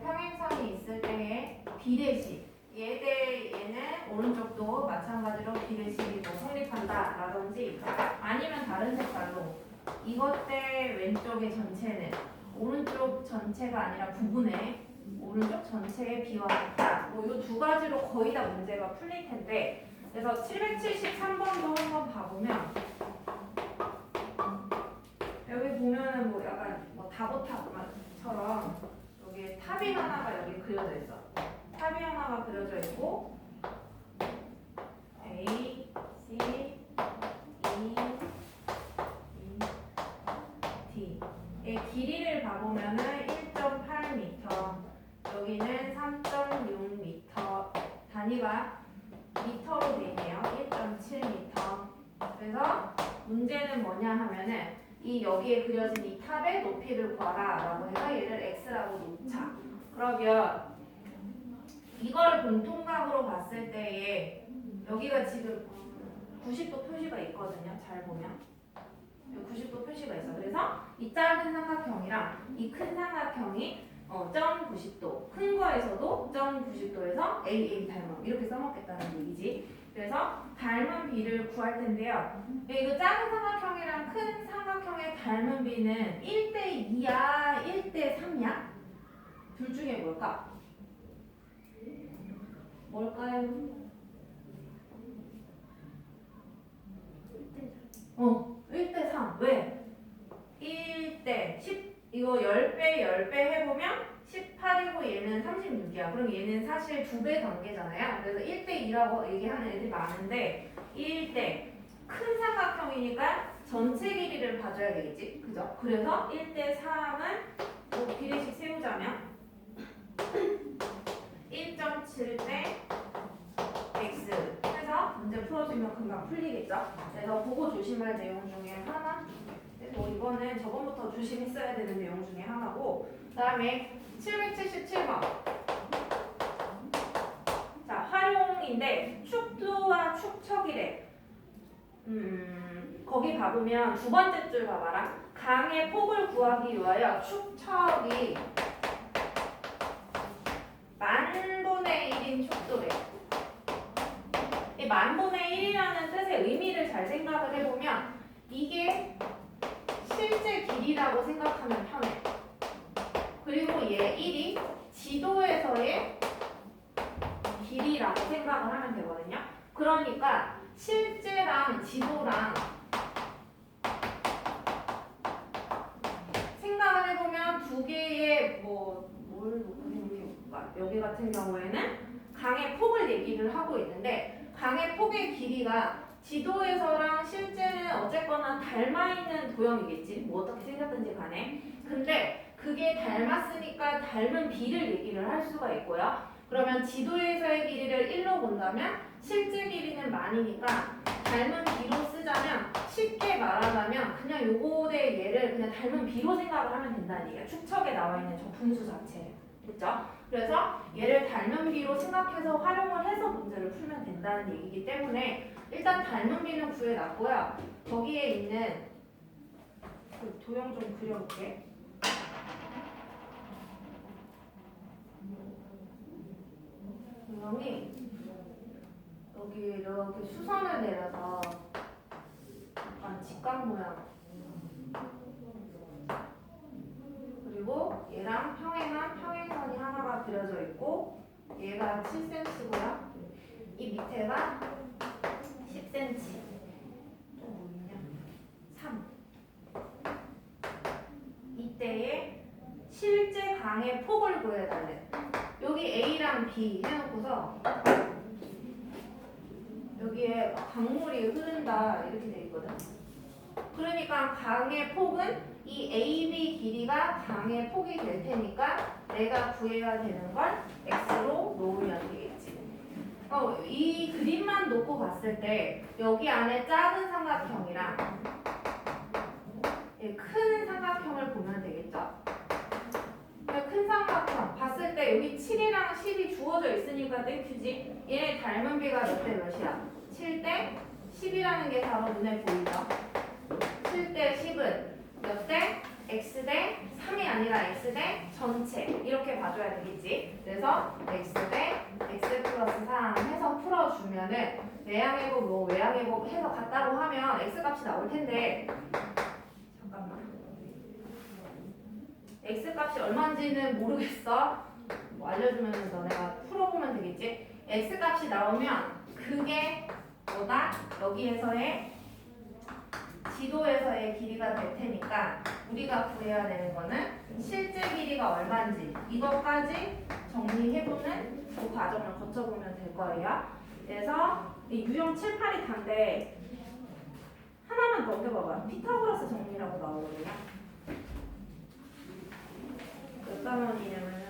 평행선이 있을 때의 비례식 얘 대 얘는 오른쪽도 마찬가지로 비례식이 뭐 성립한다 라든지 아니면 다른 색깔로 이것 대 왼쪽의 전체는 오른쪽 전체가 아니라 부분의 오른쪽 전체의 비와 같다. 뭐 이 두 가지로 거의 다 문제가 풀릴 텐데 그래서 773번도 한번 봐보면 여기 보면은 뭐 약간 뭐 다보탑처럼 여기 탑이 하나가 여기 그려져 있어. 탑이 하나가 그려져 있고 A, C, E, D 의 길이를 봐보면은 1.8m 여기는 3.6m 단위가 미터로 되어 있네요. 1.7m 그래서 문제는 뭐냐 하면은 이 여기에 그려진 이 탑의 높이를 구하라 라고 해서 얘를 x라고 놓자. 그러면 이걸 공통각으로 봤을 때에 여기가 지금 90도 표시가 있거든요. 잘 보면 90도 표시가 있어. 그래서 이 작은 삼각형이랑 이 큰 삼각형이 0.90도 큰 거에서도 0.90도에서 AA 닮음 이렇게 써먹겠다는 얘기지. 그래서 닮은 비를 구할 텐데요. 이거 작은 삼각형이랑 큰 삼각형의 닮은 비는 1대2야 1대3이야? 둘 중에 뭘까? 뭘까요? 1대3 왜? 1대 10 이거 10배 해보면 18이고 얘는 36이야. 그럼 얘는 사실 2배 관계잖아요. 그래서 1대2라고 얘기하는 애들이 많은데 1대 큰 삼각형이니까 전체 길이를 봐줘야 되겠지. 그죠? 그래서 1대3은 뭐 비례식 세우자면 1.7대 x 해서 문제 풀어주면 금방 풀리겠죠? 그래서 보고 조심할 내용 중에 하나 뭐 이거는 저번부터 조심했어야 되는 내용 중에 하나고 그 다음에 777번 자 활용인데 축도와 축척이래. 거기 봐보면 두 번째 줄 봐봐라. 강의 폭을 구하기 위하여 축척이 만분의 1인 축도래. 이 만분의 1이라는 뜻의 의미를 잘 생각을 해보면 이게 실제 길이라고 생각하면 편해. 그리고 얘 1이 지도에서의 길이라고 생각을 하면 되거든요. 그러니까 실제랑 지도랑 생각을 해보면 두 개의 뭘 놓고 생각해볼까? 여기 같은 경우에는 강의 폭을 얘기를 하고 있는데 강의 폭의 길이가 지도에서랑 실제는 어쨌거나 닮아있는 도형이겠지. 뭐 어떻게 생겼든지 간에. 근데 그게 닮았으니까 닮은 비를 얘기를 할 수가 있고요. 그러면 지도에서의 길이를 1로 본다면 실제 길이는 만이니까 닮은 비로 쓰자면 쉽게 말하자면 그냥 요거 대 얘를 그냥 닮은 비로 생각을 하면 된다는 얘기야. 축척에 나와 있는 저 분수 자체를. 됐죠? 그래서 얘를 닮은 비로 생각해서 활용을 해서 문제를 풀면 된다는 얘기이기 때문에 일단 닮은 비는 구해놨고요. 거기에 있는 그 도형 좀 그려볼게. 도형이 여기 이렇게 수선을 내려서 약간 직각 모양 그리고 얘랑 평행한 평행선이 하나가 그려져 있고 얘가 7cm고요. 이 밑에가 10cm. 좀 뭐냐? 3. 이때에 실제 강의 폭을 구해달래. 여기 A랑 B 해놓고서 여기에 강물이 흐른다 이렇게 돼 있거든. 그러니까 강의 폭은 이 AB 길이가 강의 폭이 될 테니까 내가 구해야 되는 걸 x로 놓으면 되겠지. 이 그림만 놓고 봤을 때 여기 안에 작은 삼각형이랑 큰 삼각형을 보면 되겠죠. 큰 삼각형 봤을 때 여기 7이랑 10이 주어져 있으니까 땡큐지. 얘네 닮은 비가 몇 대 몇이야? 7대 10이라는 게 바로 눈에 보이죠. 7대 10은 몇 대? x 대 3이야. 아니라 x 대 전체 이렇게 봐줘야 되겠지. 그래서 x 대 x 플러스 3 해서 풀어주면은 내양해곱 뭐 외양해곱 해서 같다고 하면 x 값이 나올 텐데 잠깐만 x 값이 얼마인지는 모르겠어. 뭐 알려주면 너네가 풀어보면 되겠지. x 값이 나오면 그게 뭐다? 여기에서의 지도에서의 길이가 될 테니까 우리가 구해야 되는 거는 실제 길이가 얼마인지 이것까지 정리해보는 그 과정을 거쳐보면 될 거예요. 그래서 이 유형 7, 8이 단데 하나만 넘겨봐봐. 피타고라스 정리라고 나오거든요. 몇 단원이냐면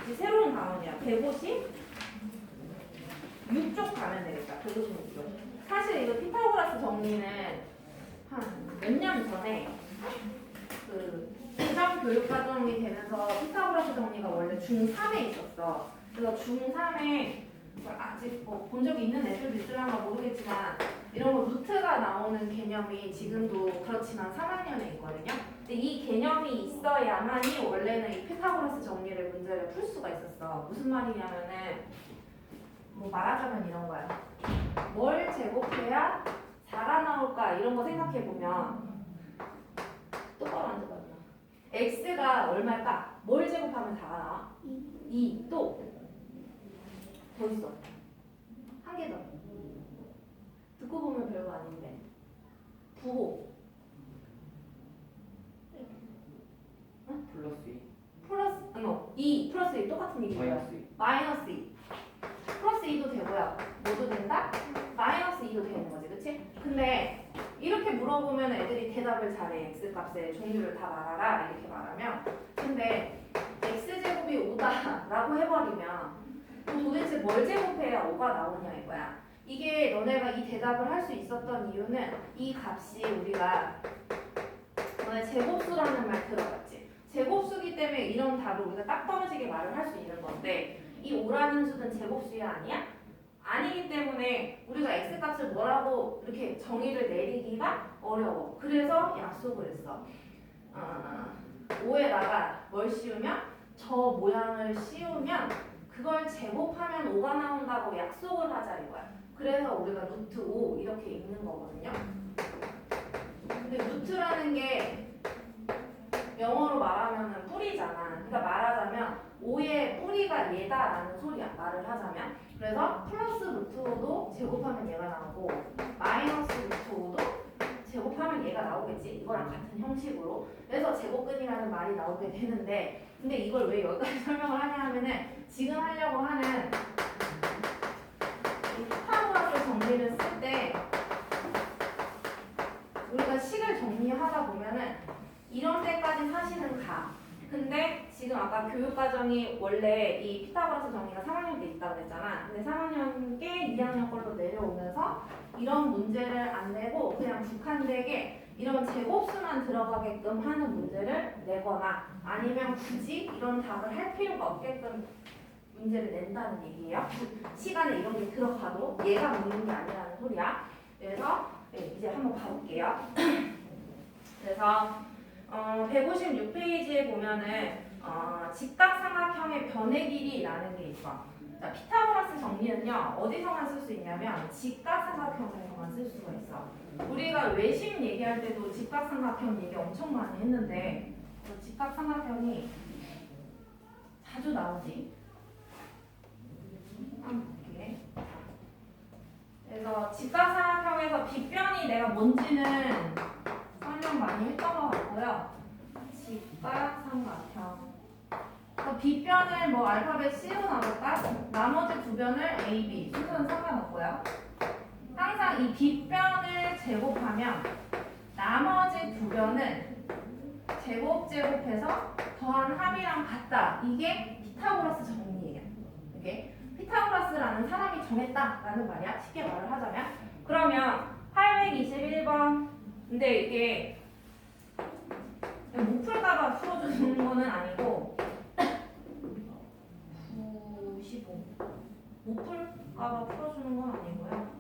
이제 새로운 단원이야. 150? 6쪽 가면 되겠다. 156쪽. 사실 이거 피타고라스 정리는 한 몇 년 전에 그 고정 교육 과정이 되면서 피타고라스 정리가 원래 중3에 있었어. 그래서 중3에 아직 본 적이 있는 애들도 있을란가 모르겠지만 이런 거 루트가 나오는 개념이 지금도 그렇지만 3학년에 있거든요. 근데 이 개념이 있어야만이 원래는 이 피타고라스 정리를 문제를 풀 수가 있었어. 무슨 말이냐면은 뭐 말하자면 이런 거야. 뭘 제곱해야 4가 나올까 이런 거 생각해 보면 똑바로 앉아봐. x가 얼마일까? 뭘 제곱하면 4가 나와? 2. 또 더 있어. 한 개 더. 듣고 보면 별거 아닌데. 9호. 응? 플러스 2 플러스 2 플러스 2 똑같은 얘기예요. 마이너스 2 마이너스 2. 플러스 2도 되고요. 뭐도 된다? 마이너스 2도 되는 거지, 그치? 근데 이렇게 물어보면 애들이 대답을 잘해. x값의 종류를 다 말하라 이렇게 말하면. 근데 x제곱이 5다 라고 해버리면 그럼 도대체 뭘 제곱해야 5가 나오냐 이거야. 이게 너네가 이 대답을 할 수 있었던 이유는 이 값이 우리가 너네 제곱수라는 말 들어봤지? 제곱수기 때문에 이런 답을 우리가 딱 떨어지게 말을 할 수 있는 건데 이 5라는 수는 제곱수야 아니야? 아니기 때문에 우리가 x값을 뭐라고 이렇게 정의를 내리기가 어려워. 그래서 약속을 했어. 5에다가 뭘 씌우면? 저 모양을 씌우면 그걸 제곱하면 5가 나온다고 약속을 하자 이거야. 그래서 우리가 루트 5 이렇게 읽는 거거든요. 근데 루트라는 게 영어로 말하면 뿌리잖아. 그러니까 말하자면 5의 뿌리가 얘다라는 소리야. 말을 하자면. 그래서 플러스 루트 5도 제곱하면 얘가 나오고 마이너스 루트 5도 제곱하면 얘가 나오겠지. 이거랑 같은 형식으로. 그래서 제곱근이라는 말이 나오게 되는데 근데 이걸 왜 여기까지 설명을 하냐 하면은 지금 하려고 하는 이 피타고라스 정리를 쓸 때 우리가 식을 정리하다 보면은 이런 데까지 사실은 가. 근데 지금 아까 교육과정이 원래 이 피타고라스 정리가 3학년 때 있다고 했잖아. 근데 3학년 께 2학년 걸로 내려오면서 이런 문제를 안 내고 그냥 국한되게 이런 제곱수만 들어가게끔 하는 문제를 내거나 아니면 굳이 이런 답을 할 필요가 없게끔 문제를 낸다는 얘기예요. 시간에 이런 게 들어가도 얘가 묻는 게 아니라는 소리야. 그래서 이제 한번 가볼게요. 그래서 156페이지에 보면은 직각삼각형의 변의 길이라는 게 있어. 자, 피타고라스 정리는요 어디서만 쓸 수 있냐면 직각삼각형에서만 쓸 수가 있어. 우리가 외심 얘기할 때도 직각삼각형 얘기 엄청 많이 했는데 직각삼각형이 자주 나오지. 한번 볼게. 그래서 직각삼각형에서 빗변이 내가 뭔지는 설명 많이 했던 것 같고요. 직각삼각형. 빗변을 뭐 알파벳 C로 나눌까? 나머지 두 변을 A, B 순서는 상관없고요. 항상 이 빗변을 제곱하면 나머지 두 변은 제곱해서 더한 합이랑 같다. 이게 피타고라스 정리예요. 이게 피타고라스라는 사람이 정했다라는 말이야. 쉽게 말을 하자면. 그러면 821번. 근데 이게 못 풀까봐 풀어주는 거는 아니고 95. 못 풀까봐 풀어주는 건 아니고요.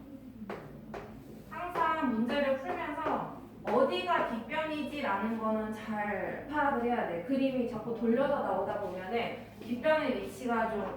항상 문제를 풀면서 어디가 빗변이지 나는 거는 잘 파악을 해야 돼. 그림이 자꾸 돌려서 나오다 보면은 빗변의 위치가 좀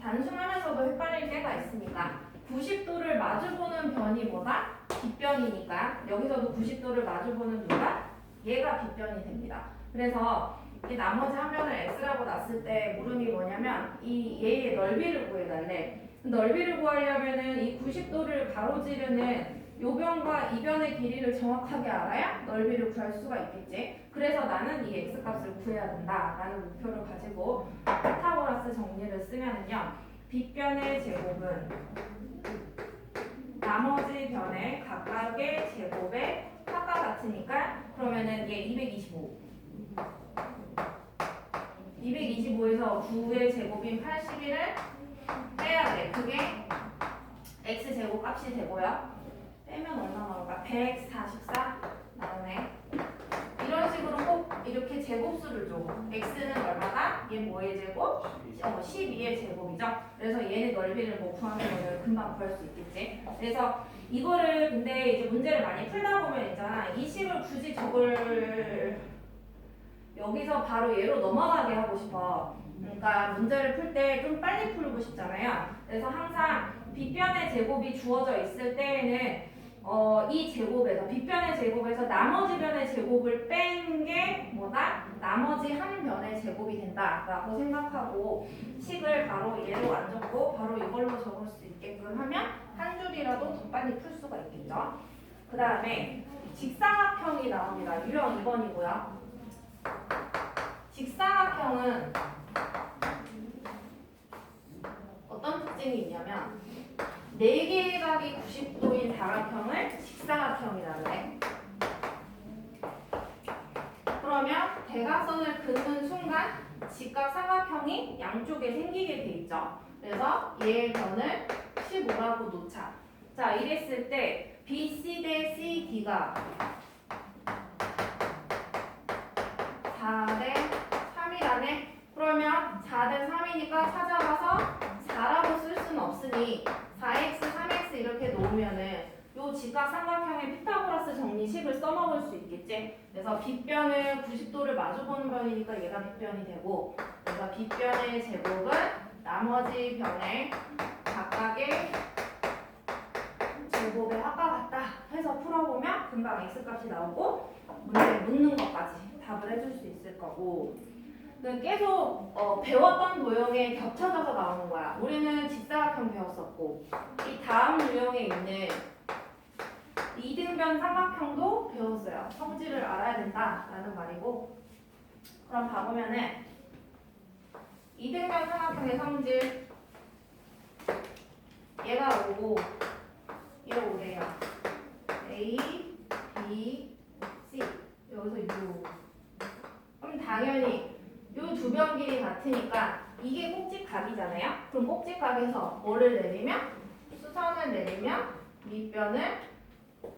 단순하면서도 헷갈릴 때가 있으니까 90도를 마주보는 변이 뭐다? 빗변이니까 여기서도 90도를 마주보는 누가? 얘가 빗변이 됩니다. 그래서 이 나머지 한 변을 x라고 놨을 때 물음이 뭐냐면 이 얘의 넓이를 구해달래. 넓이를 구하려면은 이 90도를 가로지르는 요 변과 이 변의 길이를 정확하게 알아야 넓이를 구할 수가 있겠지. 그래서 나는 이 x값을 구해야 된다라는 목표를 가지고 피타고라스 정리를 쓰면은요. 빗변의 제곱은 나머지 변의 각각의 제곱의 합과 같으니까 그러면은 얘 225에서 9의 제곱인 81을 빼야 돼. 그게 x제곱 값이 되고요. 빼면 얼마 나올까? 144 나오네. 이런 식으로 꼭 이렇게 제곱수를 줘. x는 얼마다? 얘 뭐의 제곱? 12의 제곱이죠. 그래서 얘의 넓이를 뭐 구하는 거는 금방 구할 수 있겠지. 그래서 이거를 근데 이제 문제를 많이 풀다 보면 있잖아. 이 식을 굳이 저걸 여기서 바로 얘로 넘어가게 하고 싶어. 그러니까 문제를 풀 때 좀 빨리 풀고 싶잖아요. 그래서 항상 빗변의 제곱이 주어져 있을 때에는 이 제곱에서 빗변의 제곱에서 나머지 변의 제곱을 뺀 게 뭐다? 나머지 한 변의 제곱이 된다라고 생각하고 식을 바로 얘로 안 적고 바로 이걸로 적을 수 있게끔 하면 한 줄이라도 더 빨리 풀 수가 있겠죠. 그 다음에 직사각형이 나옵니다. 유형 2번이고요. 직사각형은 어떤 특징이 있냐면 4개의 각이 90도인 사각형을 직사각형이라고 그래. 그러면 대각선을 긋는 순간 직각삼각형이 양쪽에 생기게 돼 있죠. 그래서 얘의 변을 15라고 놓자. 자, 이랬을 때 BC 대 CD가 4대 3이라네. 그러면 4대 3이니까 찾아가서 4라고 쓸 수는 없으니 4x, 3x 이렇게 놓으면은 요 직각삼각형의 피타고라스 정리식을 써먹을 수 있겠지. 그래서 빗변을 90도를 마주보는 변이니까 얘가 빗변이 되고, 그래서 빗변의 제곱은 나머지 변의 각각의 제곱의 합과 같다 해서 풀어보면 금방 x값이 나오고 문제 묻는 것까지 답을 해줄 수 있을 거고. 계속 배웠던 도형에 겹쳐져서 나오는 거야. 우리는 직사각형 배웠었고 이 다음 유형에 있는 이등변 삼각형도 배웠어요. 성질을 알아야 된다라는 말이고, 그럼 봐보면은 이등변 삼각형의 성질 얘가 5고 얘가 5래요. A, B, C 여기서 6. 그럼 당연히 이 두 변 길이 같으니까 이게 꼭지각이잖아요. 그럼 꼭지각에서 뭐를 내리면? 수선을 내리면 밑변을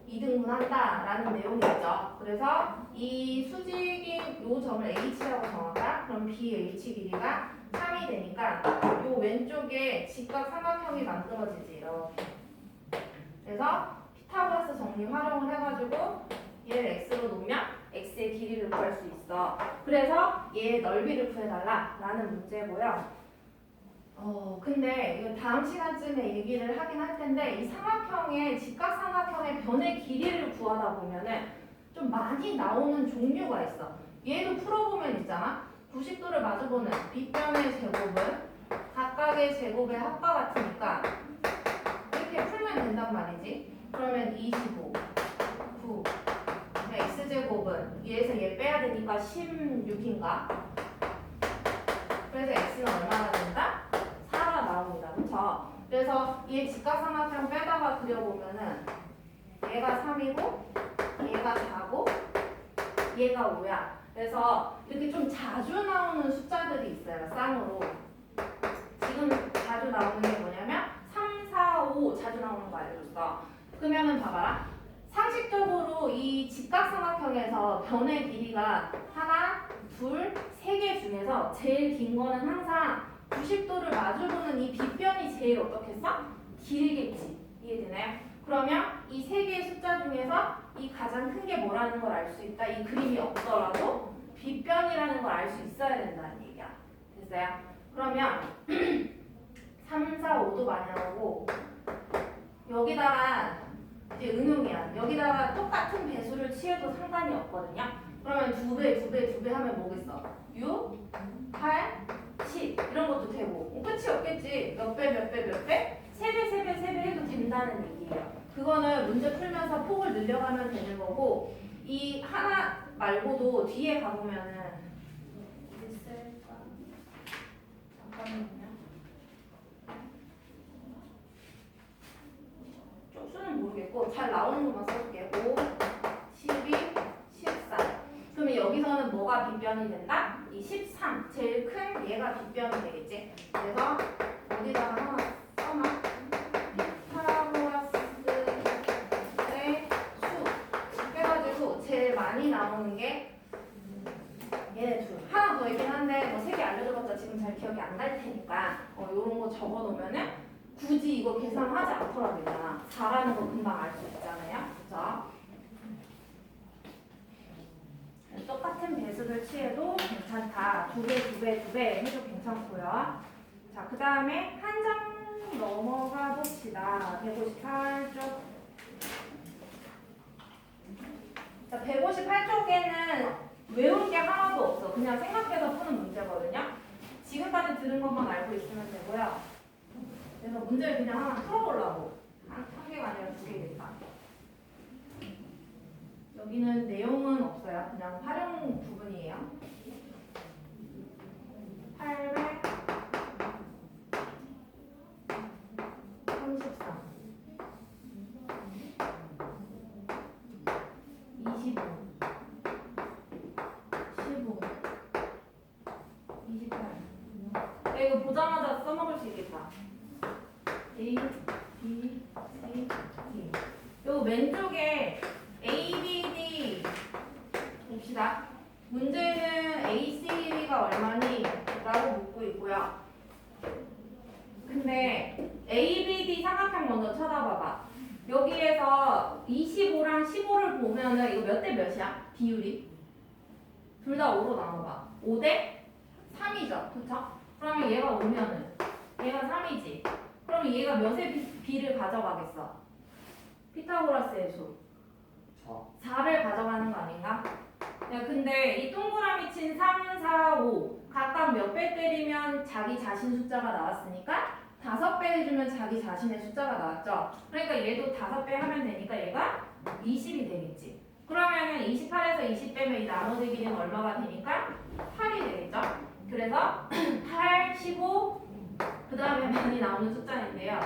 2등분한다라는 내용이죠. 그래서 이 수직인 이 점을 H라고 정하자. 그럼 BH 길이가 3이 되니까 이 왼쪽에 직각 삼각형이 만들어지지. 이렇게. 그래서 피타고라스 정리 활용을 해가지고 얘를 x로 놓으면 x의 길이를 구할 수 있어. 그래서 얘의 넓이를 구해달라라는 문제고요. 근데 이거 다음 시간쯤에 얘기를 하긴 할 텐데 이 삼각형의 직각삼각형의 변의 길이를 구하다 보면은 좀 많이 나오는 종류가 있어. 얘도 풀어보면 있잖아. 90도를 마주보는 빗변의 제곱은 각각의 제곱의 합과 같으니까 이렇게 풀면 된단 말이지. 그러면 25, 9 x제곱은 얘에서 얘 빼야 되니까 16인가? 그래서 x는 얼마나 된다? 4가 나옵니다. 그쵸? 그래서 얘 직각삼각형 빼다가 그려보면은 얘가 3이고 얘가 4고 얘가 5야. 그래서 이렇게 좀 자주 나오는 숫자들이 있어요. 쌍으로. 지금 자주 나오는 게 뭐냐면 3, 4, 5 자주 나오는 거 알려줬어. 그러면은 봐봐라. 상식적으로 이 직각삼각형에서 변의 길이가 하나, 둘, 세 개 중에서 제일 긴 거는 항상 90도를 마주보는 이 빗변이 제일 어떻겠어? 길겠지. 이해되나요? 그러면 이 세 개의 숫자 중에서 이 가장 큰 게 뭐라는 걸 알 수 있다. 이 그림이 없더라도 빗변이라는 걸 알 수 있어야 된다는 얘기야. 됐어요? 그러면 3, 4, 5도 많이 나오고 여기다가 이제 응용이야. 여기다가 똑같은 배수를 취해도 상관이 없거든요. 그러면 2배 하면 뭐겠어? 6, 8, 10 이런 것도 되고 끝이 없겠지. 몇 배? 3배 해도 된다는 얘기예요. 그거는 문제 풀면서 폭을 늘려가면 되는 거고 이 하나 말고도 뒤에 가보면은 어디 있을까? 잠깐만요. 쪽수는 모르겠고 잘 나오는 것만 써줄게. 5, 12, 14. 그러면 여기서는 뭐가 빗변이 된다? 이 13. 제일 큰 얘가 빗변이 되겠지. 그래서 여기다가 하나 써놔. 피타고라스의 수 해가지고 제일 많이 나오는 게 얘네 둘. 하나 더 있긴 한데 뭐 3개 알려줘봤자 지금 잘 기억이 안 날 테니까 요런 거 적어놓으면은 굳이 이거 계산하지 않더라도 되잖아. 4라는 거 금방 알 수 있잖아요. 그죠? 똑같은 배수를 취해도 괜찮다. 2배 해도 괜찮고요. 자, 그 다음에 한 장 넘어가 봅시다. 158쪽. 자, 158쪽에는 외운 게 하나도 없어. 그냥 생각해서 푸는 문제거든요. 지금까지 들은 것만 알고 있으면 되고요. 그래서 문제를 그냥 하나 풀어보려고. 한 개가 아니라 2개겠다. 여기는 내용은 없어요. 그냥 활용 부분이에요. 833 25 15 28 이거 보자마자 써먹을 수 있겠다. A, B, C, D. 요 왼쪽에 A, B, D 봅시다. 문제는 A, C, D가 얼마니? 라고 묻고 있고요. 근데 A, B, D 삼각형 먼저 쳐다봐봐. 여기에서 25랑 15를 보면은 이거 몇 대 몇이야? 비율이? 둘 다 5로 나눠봐. 5대 3이죠. 그쵸? 그러면 얘가 오면은 얘가 3이지. 그럼 얘가 몇의 비를 가져가겠어? 피타고라스의 수. 4를 가져가는 거 아닌가? 야, 근데 이 동그라미 친 3, 4, 5 각각 몇 배 때리면 자기 자신 숫자가 나왔으니까 5배 해주면 자기 자신의 숫자가 나왔죠. 그러니까 얘도 5배 하면 되니까 얘가 20이 되겠지. 그러면은 28에서 20 빼면 이 나머지 길이는 얼마가 되니까 8이 되겠죠. 그래서 8, 15 그 다음에 많이 나오는 숫자인데요.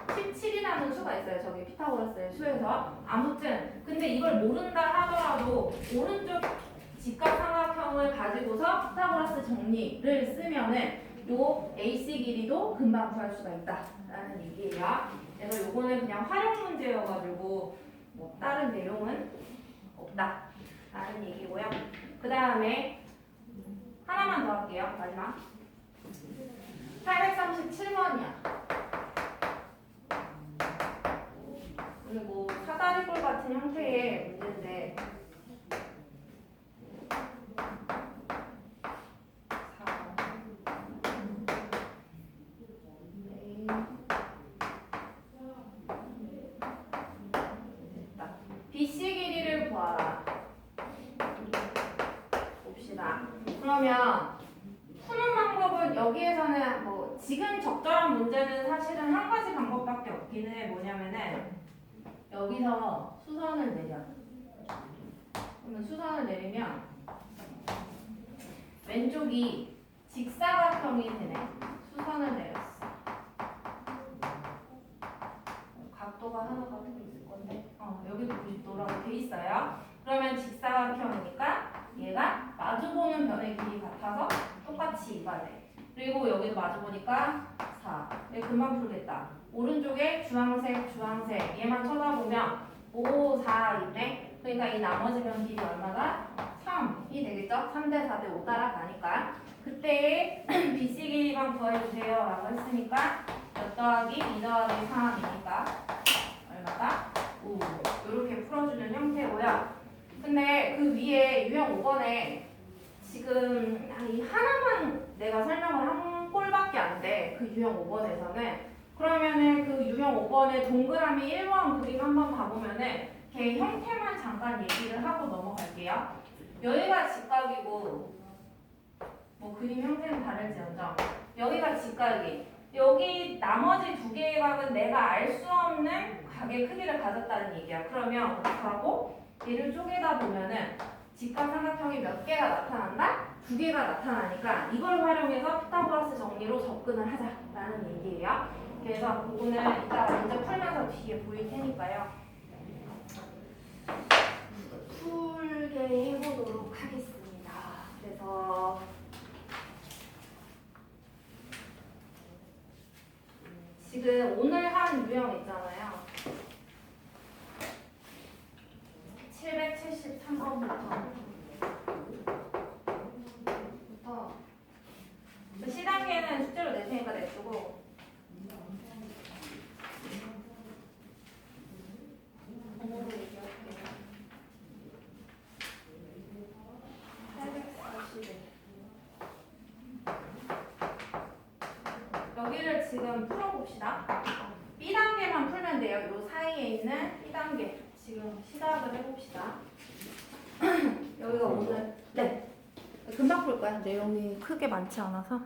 17이라는 수가 있어요. 저기 피타고라스의 수에서. 아무튼 근데 이걸 모른다 하더라도 오른쪽 직각삼각형을 가지고서 피타고라스 정리를 쓰면은 요 AC 길이도 금방 구할 수가 있다라는 얘기예요. 그래서 요거는 그냥 활용 문제여가지고 뭐 다른 내용은 없다라는 얘기고요. 그 다음에 하나만 더 할게요. 마지막 837번이야. 그리고 사다리꼴 같은 형태의 문제인데 BC 길이를 구하라. 봅시다. 그러면 푸는 방법은 여기에서는 뭐 지금 적절한 문제는 사실은 한 가지 방법밖에 없기는 해. 뭐냐면은 여기서 수선을 내려. 그러면 수선을 내리면 왼쪽이 직사각형이 되네. 수선을 내렸어. 각도가 하나가 더 있을 건데 여기도 90도라고 돼 있어요. 그러면 직사각형이니까 얘가 마주보는 변의 길이 같아서 똑같이 이가 돼. 그리고 여기도 마주보니까 4. 금방 풀겠다. 오른쪽에 주황색 얘만 쳐다보면 5, 4 있네. 그러니까 이 나머지 변 길이 얼마다? 3이 되겠죠? 3대 4대 5 따라가니까 그때 BC 길이만 구해주세요 라고 했으니까 몇 더하기 2 더하기 3이니까 얼마다? 이렇게 풀어주는 형태고요. 근데 그 위에 유형 5번에 지금 이 하나만 내가 설명을 한 꼴밖에 안 돼. 그 유형 5번에서는. 그러면은 그 유형 5번의 동그라미 1번 그림 한번 봐보면은 걔 형태만 잠깐 얘기를 하고 넘어갈게요. 여기가 직각이고 뭐 그림 형태는 다를지언정 여기가 직각이 여기 나머지 두 개의 각은 내가 알 수 없는 각의 크기를 가졌다는 얘기야. 그러면 어떻게 하고 얘를 쪼개다 보면은 직각삼각형이 몇 개가 나타난다? 두 개가 나타나니까 이걸 활용해서 피타고라스 정리로 접근을 하자라는 얘기예요. 그래서 그거는 이따 문제 풀면서 뒤에 보일 테니까요. 풀게 해보도록 하겠습니다. 그래서 지금 오늘 한 유형 있잖아요. 773번부터 시단계는 숙제로 낼 테니까 내주고 번호로 얘기할게요. 841 여기를 지금 풀어봅시다. B단계만 풀면 돼요. 요 사이에 있는 B단계 지금 시작을 해봅시다. 여기가 오늘 네 금방 풀 거야. 내용이 크게 많지 않아서.